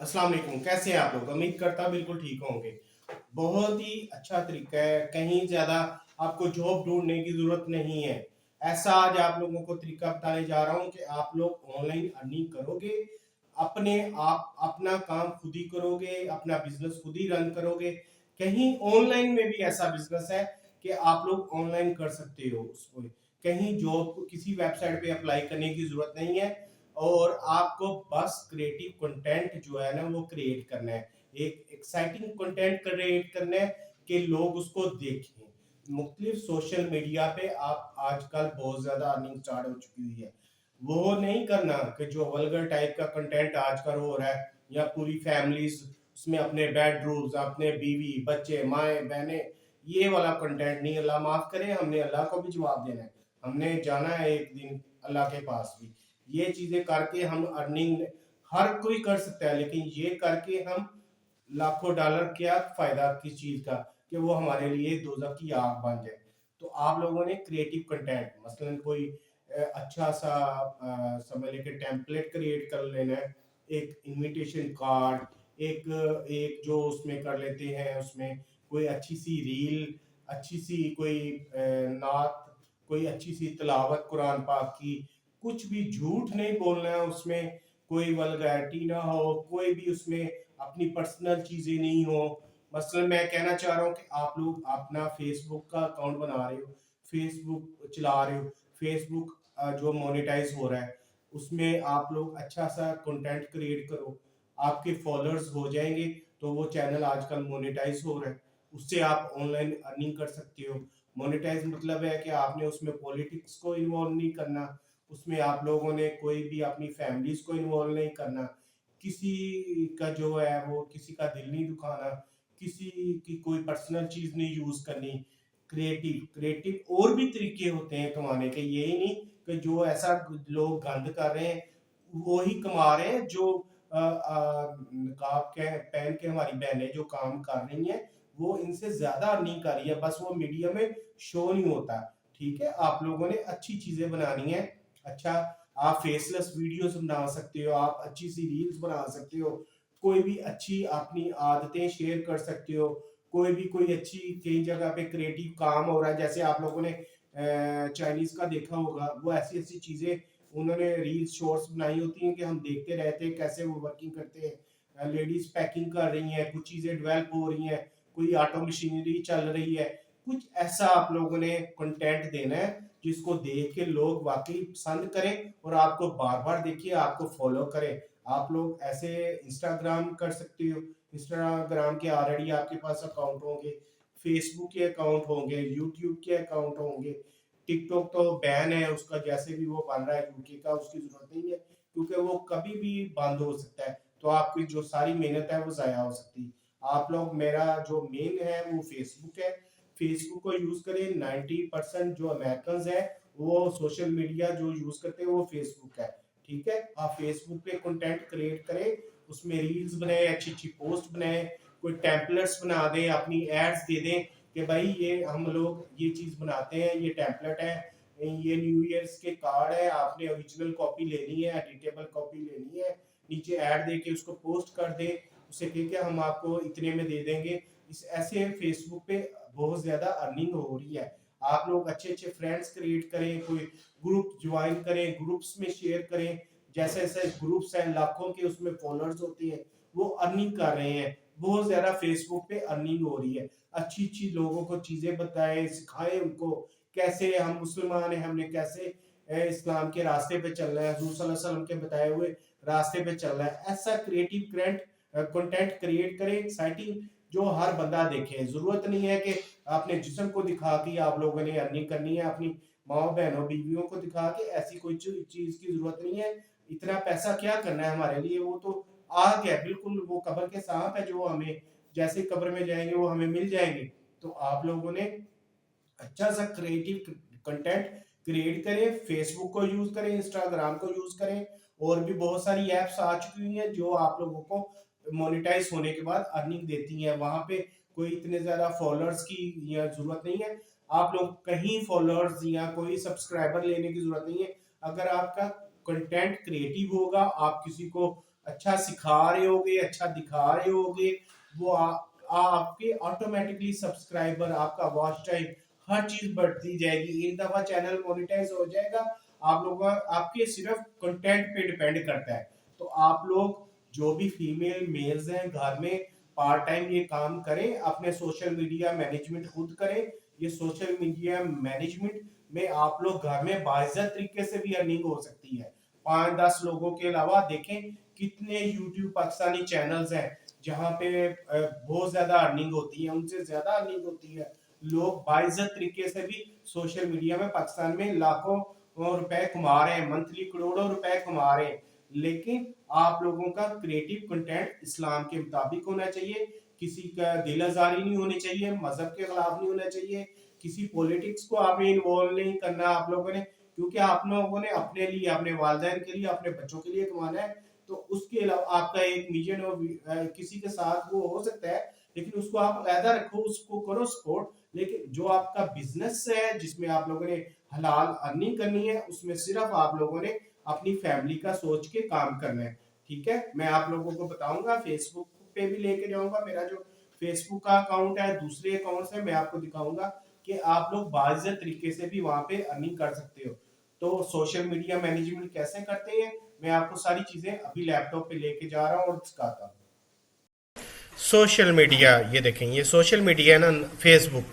अस्सलाम वालेकुम। कैसे हैं आप लोग? उम्मीद करता हूँ बिल्कुल ठीक होंगे। बहुत ही अच्छा तरीका है, कहीं ज़्यादा आपको जॉब ढूँढने की ज़रूरत नहीं है। ऐसा आज आप लोगों को तरीका बताने जा रहा हूँ कि आप लोग ऑनलाइन अर्निंग करोगे, अपने आप अपना काम खुद ही करोगे, अपना बिज़नेस खुद ही रन करोगे। कहीं ऑनलाइन में भी ऐसा बिज़नेस है कि आप लोग ऑनलाइन कर सकते हो उसको। कहीं जॉब किसी वेबसाइट पे अप्लाई करने की ज़रूरत नहीं है और आपको बस क्रिएटिव कंटेंट जो है ना वो क्रिएट करना है। एक एक्साइटिंग कंटेंट क्रिएट करना है कि लोग उसको देखें। मुख्तलिफ सोशल मीडिया पे आप आजकल बहुत ज़्यादा अर्निंग स्टार्ट हो चुकी हुई है। वो नहीं करना कि जो वल्गर टाइप का कंटेंट आजकल हो रहा है या पूरी फैमिलीज उसमें अपने बेडरूम्स, अपने बीवी, बच्चे, माएँ, बहनें, ये वाला कंटेंट नहीं। अल्लाह माफ़ करे, हमने अल्लाह को भी जवाब देना है। हमने जाना है एक दिन अल्लाह के पास भी। ये चीजें करके हम अर्निंग हर कोई कर सकता है, लेकिन ये करके हम लाखों डॉलर क्या फायदा किस चीज का कि वो हमारे लिए दोजख की आग बन जाए। तो आप लोगों ने क्रिएटिव कंटेंट मसलन कोई अच्छा सा समझ लेके टेम्पलेट क्रिएट कर लेना है, एक इनविटेशन कार्ड, एक जो उसमें कर लेते हैं, उसमें कोई अच्छी सी रील, अच्छी सी कोई नात, कोई अच्छी सी तिलावत कुरान पाक की, कुछ भी झूठ नहीं बोलना है उसमें, कोई वल्गैरिटी ना हो, कोई भी उसमें अपनी पर्सनल चीजें नहीं हो। मसलन मैं कहना चाह रहा हूँ कि आप लोग अपना फेसबुक का अकाउंट बना रहे हो, फेसबुक चला रहे हो, फेसबुक जो मोनेटाइज हो रहा है उसमें आप लोग अच्छा सा कंटेंट क्रिएट करो, आपके फॉलोअर्स हो जाएंगे तो वो चैनल आजकल मोनेटाइज हो रहा है, उससे आप ऑनलाइन अर्निंग कर सकते हो। मोनेटाइज मतलब है कि आपने उसमें पॉलिटिक्स को इन्वॉल्व नहीं करना, उसमें आप लोगों ने कोई भी अपनी फैमिलीज को इन्वॉल्व नहीं करना, किसी का जो है वो किसी का दिल नहीं दुखाना, किसी की कोई पर्सनल चीज नहीं यूज करनी। क्रिएटिव क्रिएटिव और भी तरीके होते हैं कमाने के, यही नहीं कि जो ऐसा लोग गंद कर रहे हैं वो ही कमा रहे हैं। जो नकाब के पहन के हमारी बहनें जो काम कर रही हैं वो इनसे ज्यादा अर्निंग कर रही है, बस वो मीडिया में शो नहीं होता। ठीक है, आप लोगों ने अच्छी चीजें बनानी है। अच्छा, आप फेसलेस वीडियोस बना सकते हो, आप अच्छी सी रील्स बना सकते हो, कोई भी अच्छी अपनी आदतें शेयर कर सकते हो, कोई अच्छी कई जगह पे क्रिएटिव काम हो रहा है, जैसे आप लोगों ने चाइनीज का देखा होगा, वो ऐसी ऐसी चीजें उन्होंने रील्स शॉर्ट्स बनाई होती हैं कि हम देखते रहते हैं कैसे वो वर्किंग करते हैं। लेडीज पैकिंग कर रही हैं, कुछ चीजें डेवलप हो रही हैं, कोई ऑटो मशीनरी चल रही है, कुछ ऐसा आप लोगों ने कंटेंट देना है जिसको देख के लोग वाकई पसंद करें और आपको बार बार देखिए, आपको फॉलो करें। आप लोग ऐसे इंस्टाग्राम कर सकते हो, इंस्टाग्राम के ऑलरेडी आपके पास अकाउंट होंगे, फेसबुक के अकाउंट होंगे, यूट्यूब के अकाउंट होंगे। टिकटॉक तो बैन है उसका, जैसे भी वो बन रहा है यूके का, उसकी जरूरत नहीं है क्योंकि वो कभी भी बंद हो सकता है, तो आपकी जो सारी मेहनत है वो जाया हो सकती है। आप लोग, मेरा जो मेन है वो फेसबुक है, फेसबुक को यूज करें। 90% जो अमेरिकन है वो सोशल मीडिया जो यूज करते हैं वो फेसबुक है। ठीक है, आप फेसबुक पे कंटेंट क्रिएट करें, उसमें रील्स बनाए, अच्छी अच्छी पोस्ट बनाए, कोई टेम्पलेट्स बना दें, अपनी एड्स दे दें कि भाई ये हम लोग ये चीज बनाते हैं, ये टेम्पलेट है, ये न्यू ईयर्स के कार्ड है, आपने ओरिजिनल कॉपी लेनी है, एडिटेबल कॉपी लेनी है, नीचे ऐड दे के उसको पोस्ट कर दे, उसे कह के हम आपको इतने में दे देंगे। इस ऐसे फेसबुक पे बहुत ज्यादा अर्निंग हो रही है। आप लोग अच्छे अच्छे फ्रेंड्स क्रिएट करें, कोई ग्रुप ज्वाइन करें, ग्रुप्स में शेयर करें, जैसे जैसे ग्रुप्स हैं लाखों के उसमें फॉलोअर्स होते हैं, वो अर्निंग कर रहे हैं, बहुत ज्यादा फेसबुक पे अर्निंग हो रही है। अच्छी अच्छी लोगों को चीजें बताएं, सिखाएं उनको कैसे हम मुसलमान हैं, हमने कैसे इस्लाम के रास्ते पे चलना है, हजूर सल्लल्लाहु अलैहि वसल्लम के बताए हुए रास्ते पे चलना है। ऐसा क्रिएटिव कंटेंट क्रिएट करें, एक्साइटिंग, जो हर बंदा देखे। जरूरत नहीं है कि अपने जिस्म को दिखा के आप लोगों ने अर्निंग करनी है, अपनी माओ बहनों बीवियों को दिखा के, ऐसी कोई चीज की जरूरत नहीं है। इतना पैसा क्या करना है हमारे लिए, वो तो आग है बिल्कुल, वो कब्र के सांप है जो हमें जैसे कब्र में जाएंगे वो हमें मिल जाएंगे। तो आप लोगों ने अच्छा सा क्रिएटिव कंटेंट क्रिएट करें, फेसबुक को यूज करें, इंस्टाग्राम को यूज करें, और भी बहुत सारी एप्स आ चुकी हुई हैं जो आप लोगों को मोनेटाइज होने के बाद अर्निंग देती हैं। वहां पे कोई इतने ज्यादा फॉलोअर्स की या जरूरत नहीं है, आप लोग कहीं फॉलोअर्स या कोई सब्सक्राइबर लेने की जरूरत नहीं है। अगर आपका कंटेंट क्रिएटिव होगा, आप किसी को अच्छा सिखा रहे होगे, अच्छा दिखा रहे होगे, वो आपके ऑटोमेटिकली सब्सक्राइबर, आपका वॉच टाइम, हर चीज बढ़ती जाएगी। एक दफा चैनल मोनेटाइज हो जाएगा, आप लोगों का आपके सिर्फ कंटेंट पे डिपेंड करता है। तो आप लोग जो भी फीमेल मेल्स हैं घर में पार्ट टाइम ये काम करें, अपने सोशल मीडिया मैनेजमेंट खुद करें। ये सोशल मीडिया मैनेजमेंट में आप लोग घर में बाइज्जत तरीके से भी अर्निंग हो सकती है। 5-10 लोगों के अलावा देखें कितने यूट्यूब पाकिस्तानी चैनल्स हैं जहां पे बहुत ज्यादा अर्निंग होती है, उनसे ज्यादा अर्निंग होती है। लोग बाइज्जत तरीके से भी सोशल मीडिया में पाकिस्तान में लाखों रुपए कमा रहे हैं, मंथली करोड़ों रुपए कमा रहे हैं। लेकिन आप लोगों का क्रिएटिव कंटेंट इस्लाम के मुताबिक होना चाहिए, किसी का दिल आजारी नहीं होनी चाहिए, मजहब के खिलाफ नहीं होना चाहिए, किसी पॉलिटिक्स को आपने इन्वॉल्व नहीं करना आप लोगों ने, क्योंकि आप लोगों ने अपने लिए, अपने वालिदैन के लिए, अपने बच्चों के लिए कमाना है। तो उसके अलावा आपका एक मिशन और किसी के साथ वो हो सकता है, लेकिन उसको आप अलहदा रखो, उसको करो सपोर्ट। लेकिन जो आपका बिजनेस है जिसमें आप लोगों ने हलाल अर्निंग करनी है, उसमें सिर्फ आप लोगों ने अपनी फैमिली का सोच के काम करना है। ठीक है, मैं आप लोगों को बताऊंगा, फेसबुक पे भी लेके जाऊंगा। मेरा जो फेसबुक का अकाउंट है, दूसरे अकाउंट से मैं आपको दिखाऊंगा कि आप लोग बाइज्जत तरीके से भी वहां पे अर्निंग कर सकते हो। तो सोशल मीडिया मैनेजमेंट कैसे करते हैं, मैं आपको सारी चीजें अभी लैपटॉप पे लेके जा रहा हूँ और सिखाता हूँ। सोशल मीडिया, ये देखें, ये सोशल मीडिया है ना, फेसबुक।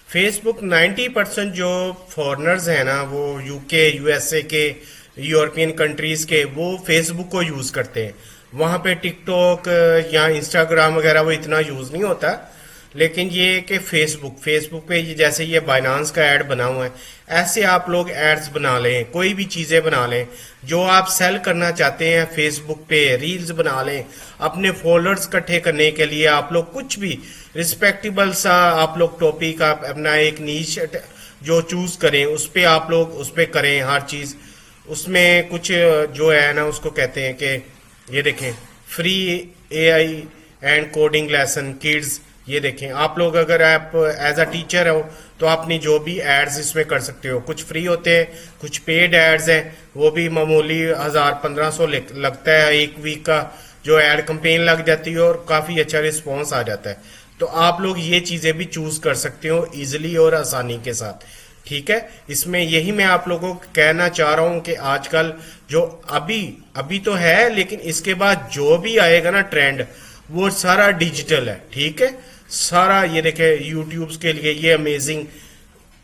फेसबुक 90% जो फॉरेनर्स हैं ना, वो यूके, यूएसए के, यूरोपियन कंट्रीज के, वो फेसबुक को यूज करते हैं। वहां पे टिकटॉक या इंस्टाग्राम वगैरह वो इतना यूज नहीं होता। लेकिन ये कि फेसबुक फेसबुक पे जैसे ये बाइनांस का ऐड बना हुआ है, ऐसे आप लोग एड्स बना लें, कोई भी चीजें बना लें जो आप सेल करना चाहते हैं। फेसबुक पे रील्स बना लें, अपने फॉलोअर्स इकट्ठे करने के लिए आप लोग कुछ भी रिस्पेक्टेबल सा आप लोग टॉपिक, आप अपना एक नीश जो चूज करें, उस पे आप लोग उस पे करें हर चीज। उसमें कुछ जो है ना, उसको कहते हैं कि ये देखें, free AI and coding lesson kids. ये देखें, आप लोग अगर आप एज अ टीचर हो तो अपनी जो भी एड्स इसमें कर सकते हो। कुछ फ्री होते हैं, कुछ पेड एड्स हैं, वो भी मामूली 1000-1500 लगता है एक वीक का जो एड कैंपेन लग जाती है, और काफी अच्छा रिस्पॉन्स आ जाता है। तो आप लोग ये चीजें भी चूज कर सकते हो इजिली और आसानी के साथ। ठीक है, इसमें यही मैं आप लोगों को कहना चाह रहा हूं कि आजकल जो अभी अभी तो है, लेकिन इसके बाद जो भी आएगा ना ट्रेंड, वो सारा डिजिटल है। ठीक है, सारा ये देखें, यूट्यूब के लिए ये अमेजिंग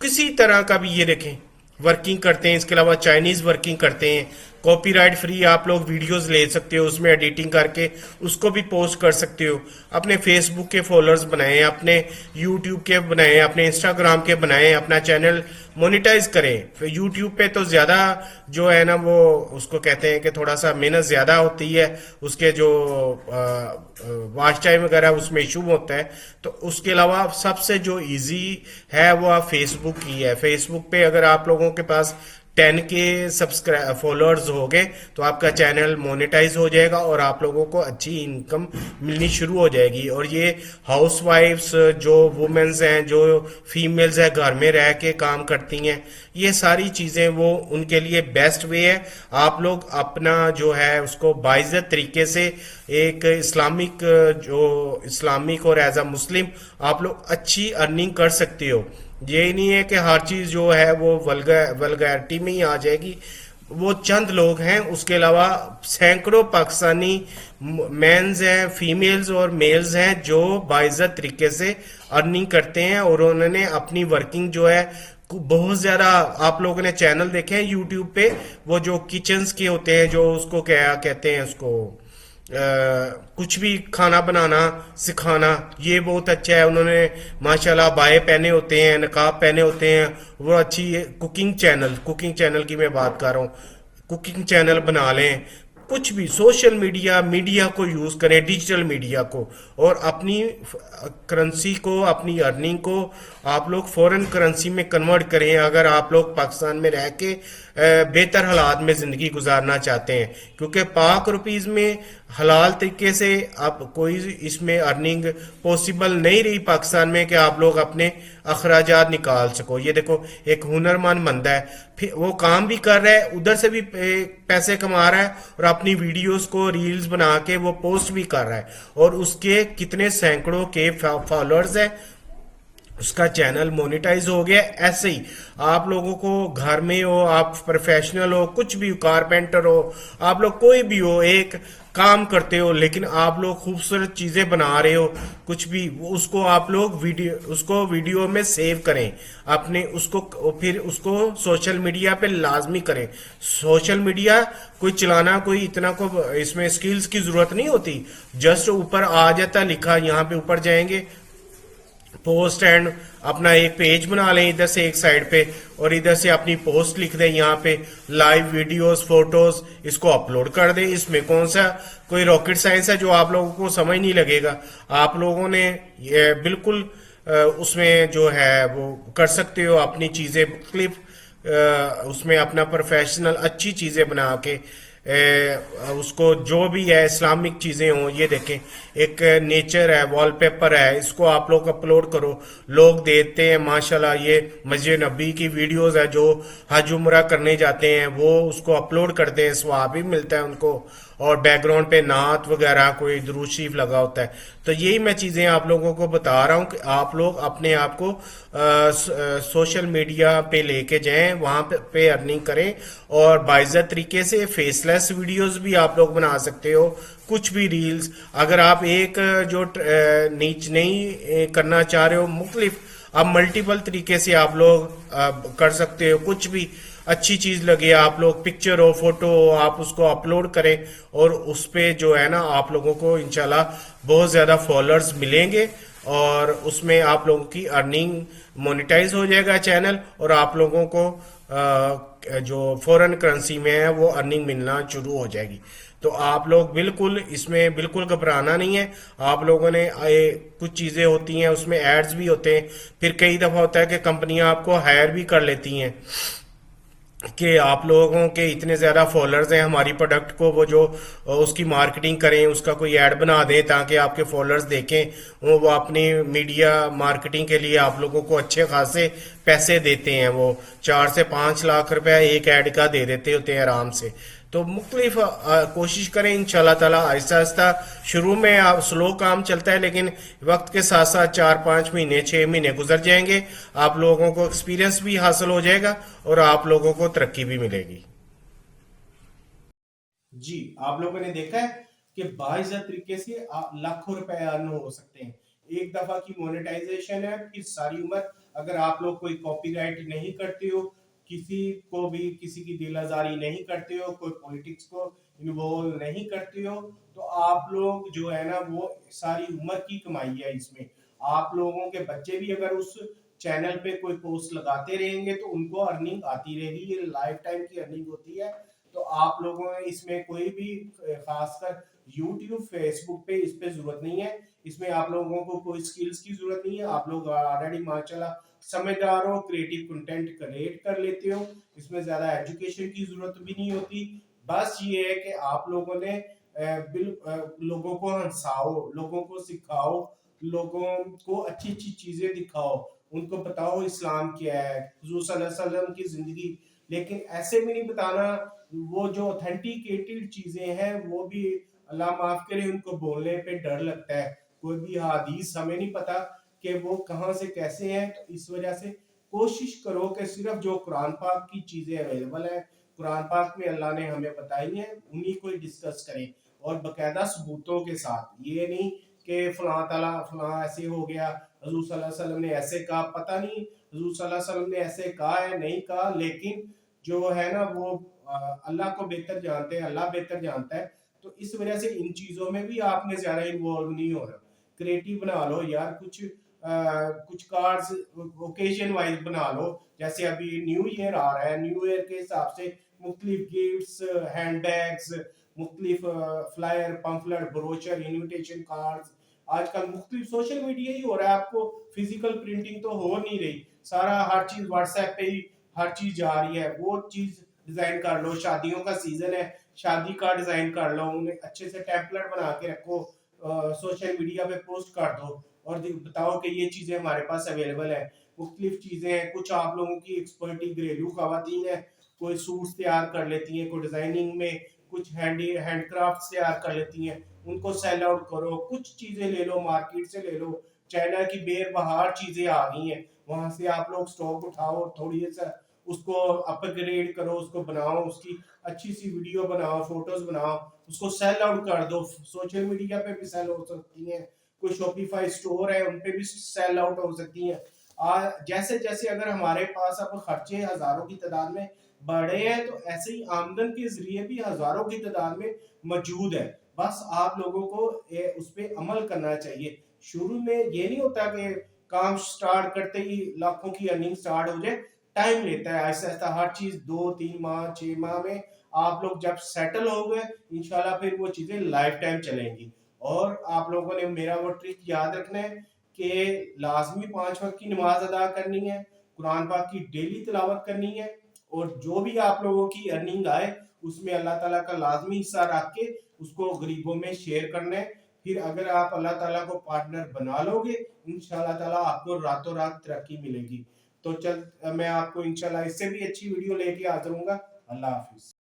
किसी तरह का भी ये देखें वर्किंग करते हैं। इसके अलावा चाइनीज वर्किंग करते हैं, कॉपीराइट फ्री आप लोग वीडियोस ले सकते हो, उसमें एडिटिंग करके उसको भी पोस्ट कर सकते हो। अपने फेसबुक के फॉलोअर्स बनाएं, अपने यूट्यूब के बनाएं, अपने इंस्टाग्राम के बनाएं, अपना चैनल मोनिटाइज करें। यूट्यूब पे तो ज्यादा जो है ना, वो उसको कहते हैं कि थोड़ा सा मेहनत ज्यादा होती है, उसके जो वॉच टाइम वगैरह उसमें इशू होता है। तो उसके अलावा सबसे जो इजी है वो आप फेसबुक ही है। फेसबुक पे अगर आप लोगों के पास 10 के सब्सक्राइब फॉलोअर्स हो गए तो आपका चैनल मोनेटाइज हो जाएगा और आप लोगों को अच्छी इनकम मिलनी शुरू हो जाएगी। और ये हाउसवाइफ्स जो वुमेन्स हैं, जो फीमेल्स हैं, घर में रह के काम करती हैं, ये सारी चीजें वो उनके लिए बेस्ट वे है। आप लोग अपना जो है उसको बाइज्जत तरीके से एक इस्लामिक और एज अ मुस्लिम आप लोग अच्छी अर्निंग कर सकते हो। ये नहीं है कि हर चीज जो है वो वल्गैरिटी में ही आ जाएगी। वो चंद लोग हैं, उसके अलावा सैकड़ों पाकिस्तानी मेंस हैं, फीमेल्स और मेल्स हैं जो बाइज्जत तरीके से अर्निंग करते हैं। और उन्होंने अपनी वर्किंग जो है बहुत ज्यादा, आप लोगों ने चैनल देखे हैं यूट्यूब पे, वो जो किचन्स के होते हैं, जो उसको क्या कहते हैं, उसको कुछ भी खाना बनाना सिखाना, ये बहुत अच्छा है। उन्होंने माशाल्लाह बाए पहने होते हैं, नकाब पहने होते हैं, वो अच्छी कुकिंग चैनल की मैं बात कर रहा हूँ। कुकिंग चैनल बना लें, कुछ भी सोशल मीडिया को यूज करें, डिजिटल मीडिया को, और अपनी करेंसी को, अपनी अर्निंग को आप लोग फॉरेन करेंसी में कन्वर्ट करें। अगर आप लोग पाकिस्तान में रह के बेहतर हालात में जिंदगी गुजारना चाहते हैं, क्योंकि पाक रुपीज में हलाल तरीके से अब कोई इसमें अर्निंग पॉसिबल नहीं रही पाकिस्तान में कि आप लोग अपने अखराजात निकाल सको। ये देखो, एक हुनरमंद बंदा है, फिर वो काम भी कर रहा है, उधर से भी पैसे कमा रहा है, और अपनी वीडियोस को रील्स बना के वो पोस्ट भी कर रहा है, और उसके कितने सैकड़ों के फॉलोअर्स हैं, उसका चैनल मोनेटाइज हो गया। ऐसे ही आप लोगों को घर में हो, आप प्रोफेशनल हो, कुछ भी कारपेंटर हो, आप लोग कोई भी हो, एक काम करते हो लेकिन आप लोग खूबसूरत चीजें बना रहे हो, कुछ भी, उसको आप लोग वीडियो में सेव करें अपने, उसको फिर उसको सोशल मीडिया पे लाजमी करें। सोशल मीडिया कोई चलाना, कोई इतना को इसमें स्किल्स की जरूरत नहीं होती, जस्ट ऊपर आ जाता लिखा, यहाँ पे ऊपर जाएंगे, पोस्ट एंड अपना एक पेज बना लें इधर से एक साइड पे, और इधर से अपनी पोस्ट लिख दें यहाँ पे, लाइव वीडियोस फोटोज, इसको अपलोड कर दें। इसमें कौन सा कोई रॉकेट साइंस है जो आप लोगों को समझ नहीं लगेगा। आप लोगों ने ये बिल्कुल उसमें जो है वो कर सकते हो अपनी चीजें मुख्तलिफ, उसमें अपना प्रोफेशनल अच्छी चीजें बना के उसको, जो भी है इस्लामिक चीजें हों, ये देखें एक नेचर है, वॉलपेपर है, इसको आप लोग अपलोड करो, लोग देखते हैं माशाल्लाह। ये मस्जिद नबी की वीडियोस है, जो हज उम्रा करने जाते हैं वो उसको अपलोड करते हैं, सवाब भी मिलता है उनको, और बैकग्राउंड पे नात वगैरह कोई दुरूद शरीफ लगा होता है। तो यही मैं चीजें आप लोगों को बता रहा हूं कि आप लोग अपने आप को सोशल मीडिया पे लेके जाएं, वहां पे अर्निंग करें, और बाइज्जत तरीके से फेसलेस वीडियोस भी आप लोग बना सकते हो, कुछ भी रील्स। अगर आप एक जो नीच नहीं करना चाह रहे हो, मुख्तलिफ आप मल्टीपल तरीके से आप लोग कर सकते हो, कुछ भी अच्छी चीज लगे, आप लोग पिक्चर हो, फोटो हो, आप उसको अपलोड करें, और उस पे जो है ना आप लोगों को इंशाल्लाह बहुत ज्यादा फॉलोअर्स मिलेंगे, और उसमें आप लोगों की अर्निंग मोनेटाइज हो जाएगा चैनल, और आप लोगों को जो फॉरेन करेंसी में है वो अर्निंग मिलना शुरू हो जाएगी। तो आप लोग बिल्कुल इसमें बिल्कुल घबराना नहीं है। आप लोगों ने कुछ चीजें होती हैं उसमें एड्स भी होते हैं, फिर कई दफा होता है कि कंपनियां आपको हायर भी कर लेती हैं कि आप लोगों के इतने ज़्यादा फॉलोअर्स हैं, हमारी प्रोडक्ट को वो जो उसकी मार्केटिंग करें, उसका कोई ऐड बना दें ताकि आपके फॉलोअर्स देखें, वो अपनी मीडिया मार्केटिंग के लिए आप लोगों को अच्छे खासे पैसे देते हैं, वो 4 से 5 लाख रुपया एक ऐड का दे देते होते हैं आराम से। तो मुख्तलिफ कोशिश करें इंशाल्लाह ताला, आहिस्ता आहिस्ता, शुरू में आप स्लो काम चलता है, लेकिन वक्त के साथ साथ 4-5 महीने 6 महीने गुजर जाएंगे, आप लोगों को एक्सपीरियंस भी हासिल हो जाएगा, और आप लोगों को तरक्की भी मिलेगी। जी, आप लोगों ने देखा है कि बाइज़ा तरीके से लाखों रुपए अर्न हो सकते हैं। एक दफा की मोनेटाइजेशन है, फिर सारी उम्र। अगर आप लोग कोई कॉपीराइट नहीं करते हो, किसी को भी किसी की दिल आजारी नहीं करते हो, कोई पॉलिटिक्स को इन्वॉल्व नहीं करते हो, तो आप लोग जो है ना वो सारी उम्र की कमाई है इसमें। आप लोगों के बच्चे भी अगर उस चैनल पे कोई पोस्ट लगाते रहेंगे तो उनको अर्निंग आती रहेगी, ये लाइफ टाइम की अर्निंग होती है। तो आप लोगों ने इसमें कोई भी खासकर यूट्यूब फेसबुक पे इस पे जरूरत नहीं है, इसमें आप लोगों को कोई स्किल्स की जरूरत नहीं है, आप लोग ऑलरेडी माशाल्लाह समझदार हो, क्रिएटिव कंटेंट क्रिएट कर लेते हो, इसमें ज्यादा एजुकेशन की जरूरत भी नहीं होती। बस ये है कि आप लोगों ने लोगों को हंसाओ, लोगों को सिखाओ, लोगों को अच्छी अच्छी चीजें दिखाओ, उनको बताओ इस्लाम क्या है, हुजूर सल्लल्लाहु अलैहि वसल्लम की जिंदगी। लेकिन ऐसे भी नहीं बताना, वो जो ऑथेंटिकेटेड चीजें हैं वो भी अल्लाह माफ करे उनको बोलने पे डर लगता है, कोई भी हदीस हमें नहीं पता कि वो कहाँ से कैसे हैं। तो इस वजह से कोशिश करो कि सिर्फ जो कुरान पाक की चीजें अवेलेबल है, कुरान पाक में अल्लाह ने हमें बताई हैं, उन्हीं को डिस्कस करें, और बकायदा सबूतों के साथ। ये नहीं कि फलां ताला फलां ऐसे हो गया, हजूर सल्लल्लाहु अलैहि वसल्लम ने ऐसे कहा, पता नहीं हजूर सल्लल्लाहु अलैहि वसल्लम ने ऐसे कहा है नहीं कहा, लेकिन जो है ना वो अल्लाह को बेहतर जानते हैं, अल्लाह बेहतर जानता है। तो इस वजह से इन चीजों में भी आपने ज्यादा इन्वॉल्व नहीं होना, क्रिएटिव बना लो यार, कुछ कार्ड्स ओकेजन वाइज बना लो। जैसे अभी न्यू ईयर आ रहा है, न्यू ईयर के हिसाब से मुख्तलिफ गिफ्ट्स, हैंड बैग्स, मुख्तलिफ flyer, pamphlet, brochure, invitation cards, आजकल मुख्तलिफ सोशल मीडिया ही हो रहा है, आपको फिजिकल प्रिंटिंग तो हो नहीं रही, सारा हर चीज व्हाट्सएप पे ही हर चीज जा रही है, वो चीज डिजाइन कर लो। शादियों का सीजन है, शादी का डिजाइन कर लो, उन्हें अच्छे से टेम्पलेट बना के रखो, सोशल मीडिया पे पोस्ट कर दो और बताओ कि ये चीजें हमारे पास अवेलेबल है। मुख्तलिफ चीजें हैं, कुछ आप लोगों की एक्सपर्टी घरेलू खवातीन है, कोई सूट्स तैयार कर लेती हैं, कोई डिजाइनिंग में, कुछ हैंडक्राफ्ट तैयार कर लेती हैं, उनको सेल आउट करो। कुछ चीजें ले लो, मार्केट से ले लो, चाइना की बेर चीजें आ गई हैं, वहां से आप लोग स्टॉक उठाओ, थोड़ी सा उसको अपग्रेड करो, उसको बनाओ, उसकी अच्छी सी वीडियो बनाओ, फोटोज बनाओ, उसको सेल आउट कर दो। सोशल मीडिया पे भी सेल हो सकती हैं, कोई शॉपिफाई स्टोर है उन पे भी सेल आउट हो सकती हैं। जैसे जैसे अगर हमारे पास अब खर्चे हजारों की तादाद में बढ़े हैं, तो ऐसे ही आमदन के जरिए भी हजारों की तादाद में मौजूद है। बस आप लोगों को उस पर अमल करना चाहिए। शुरू में ये नहीं होता कि काम स्टार्ट करते ही लाखों की अर्निंग स्टार्ट हो जाए, टाइम लेता है। ऐसा ऐसा हर चीज 2-3 माह 6 माह में आप लोग जब सेटल हो गए, इंशाल्लाह फिर वो चीजें लाइफ टाइम चलेंगी। और आप लोगों ने मेरा वो ट्रिक याद रखना है कि लाजमी 5 वक्त की नमाज अदा करनी है, कुरान पाक की डेली तिलावत करनी है, और जो भी आप लोगों की अर्निंग आए उसमें अल्लाह ताला का लाजमी हिस्सा रख के उसको गरीबों में शेयर करना है। फिर अगर आप अल्लाह ताला को पार्टनर बना लोगे, इंशाल्लाह ताला आपको रातों रात तरक्की मिलेगी। तो चल मैं आपको इंशाल्लाह इससे भी अच्छी वीडियो लेके हाजिर हूँ। अल्लाह हाफिज।